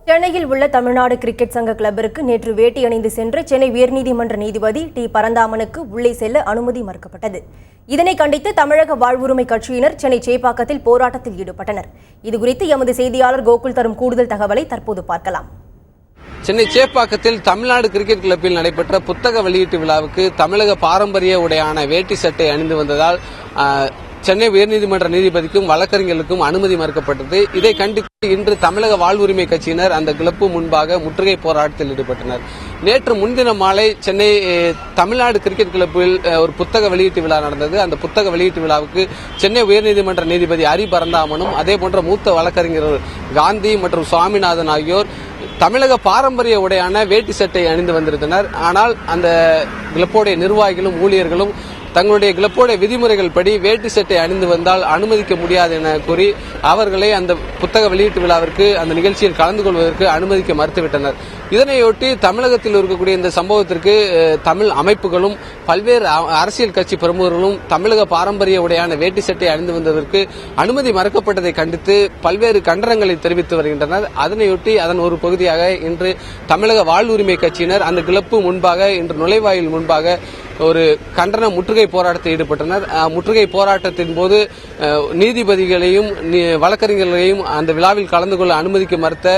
சென்னையில் உள்ள தமிழ்நாடு கிரிக்கெட் சங்க கிளப்பிற்கு நேற்று வேட்டி அணிந்து சென்று சென்னை உயர்நீதிமன்ற நீதிபதி டி பரந்தாமனுக்கு உள்ளே செல்ல அனுமதி மறுக்கப்பட்டது. இதனை கண்டித்து தமிழக வாழ்வுரிமை கட்சியினர் சென்னை சேப்பாக்கத்தில் போராட்டத்தில் ஈடுபட்டனர். இதுகுறித்து எமது செய்தியாளர் கோகுல் தரும் கூடுதல் தகவலை தற்போது பார்க்கலாம். சென்னை சேப்பாக்கத்தில் தமிழ்நாடு கிரிக்கெட் கிளப்பில் நடைபெற்ற புத்தக வெளியீட்டு விழாவுக்கு தமிழக பாரம்பரிய உடையான வேட்டி சட்டை அணிந்து வந்ததால் சென்னை உயர்நீதிமன்ற நீதிபதிக்கும் வழக்கறிஞர்களுக்கும் அனுமதி மறுக்கப்பட்டது. இதை கண்டித்து இன்று தமிழக வாழ்வுரிமை கட்சியினர் அந்த கிளப்பு முன்பாக முற்றுகை போராட்டத்தில் ஈடுபட்டனர். நேற்று முன்தினம் மாலை சென்னை தமிழ்நாடு கிரிக்கெட் கிளப்பில் ஒரு புத்தக வெளியீட்டு விழா நடந்தது. அந்த புத்தக வெளியீட்டு விழாவுக்கு சென்னை உயர்நீதிமன்ற நீதிபதி ஹரி பரந்தாமனும் அதேபோன்ற மூத்த வழக்கறிஞர்கள் காந்தி மற்றும் சுவாமிநாதன் ஆகியோர் தமிழக பாரம்பரிய உடையான வேட்டி சட்டை அணிந்து வந்திருந்தனர். ஆனால் அந்த கிளப்போடைய நிர்வாகிகளும் ஊழியர்களும் தங்களுடைய கிளப்போடைய விதிமுறைகள் படி வேட்டி சட்டை அணிந்து வந்தால் அனுமதிக்க முடியாது என கூறி அவர்களை அந்த புத்தக வெளியீட்டு விழாவிற்கு அந்த நிகழ்ச்சியில் கலந்து கொள்வதற்கு அனுமதிக்க மறுத்துவிட்டனர். இதனையொட்டி தமிழகத்தில் இருக்கக்கூடிய இந்த சம்பவத்திற்கு தமிழ் அமைப்புகளும் பல்வேறு அரசியல் கட்சி பிரமுகர்களும் தமிழக பாரம்பரிய உடையான வேட்டி சட்டை அணிந்து வந்ததற்கு அனுமதி மறுக்கப்பட்டதை கண்டித்து பல்வேறு கண்டனங்களை தெரிவித்து வருகின்றனர். அதனையொட்டி அதன் ஒரு பகுதியாக இன்று தமிழக வாழ்வுரிமை கட்சியினர் அந்த கிளப்பு முன்பாக இன்று நுழைவாயில் முன்பாக ஒரு கண்டன முற்றுகை போராட்டத்தில் ஈடுபட்டனர். முற்றுகை போராட்டத்தின் போது நீதிபதிகளையும் வழக்கறிஞர்களையும் அந்த விழாவில் கலந்து கொள்ள அனுமதிக்க மறுத்த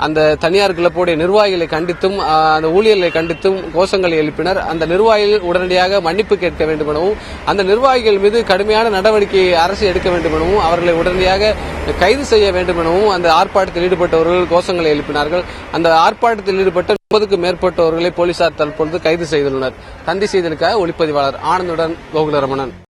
அந்த தனியார் கிளப்போடைய நிர்வாகிகளை கண்டித்தும் அந்த ஊழியர்களை கண்டித்தும் கோஷங்களை எழுப்பினர். அந்த நிர்வாகிகள் உடனடியாக மன்னிப்பு கேட்க வேண்டும் எனவும் அந்த நிர்வாகிகள் மீது கடுமையான நடவடிக்கை அரசு எடுக்க வேண்டும் எனவும் அவர்களை உடனடியாக கைது செய்ய வேண்டும் எனவும் அந்த ஆர்ப்பாட்டத்தில் ஈடுபட்டவர்கள் கோஷங்களை எழுப்பினார்கள். அந்த ஆர்ப்பாட்டத்தில் ஈடுபட்ட 30க்கும் மேற்பட்டவர்களை போலீசார் தற்பொழுது கைது செய்துள்ளனர். தந்தி செய்திகளுக்காக ஒளிப்பதிவாளர் ஆனந்துடன் கோகுலரமணன்.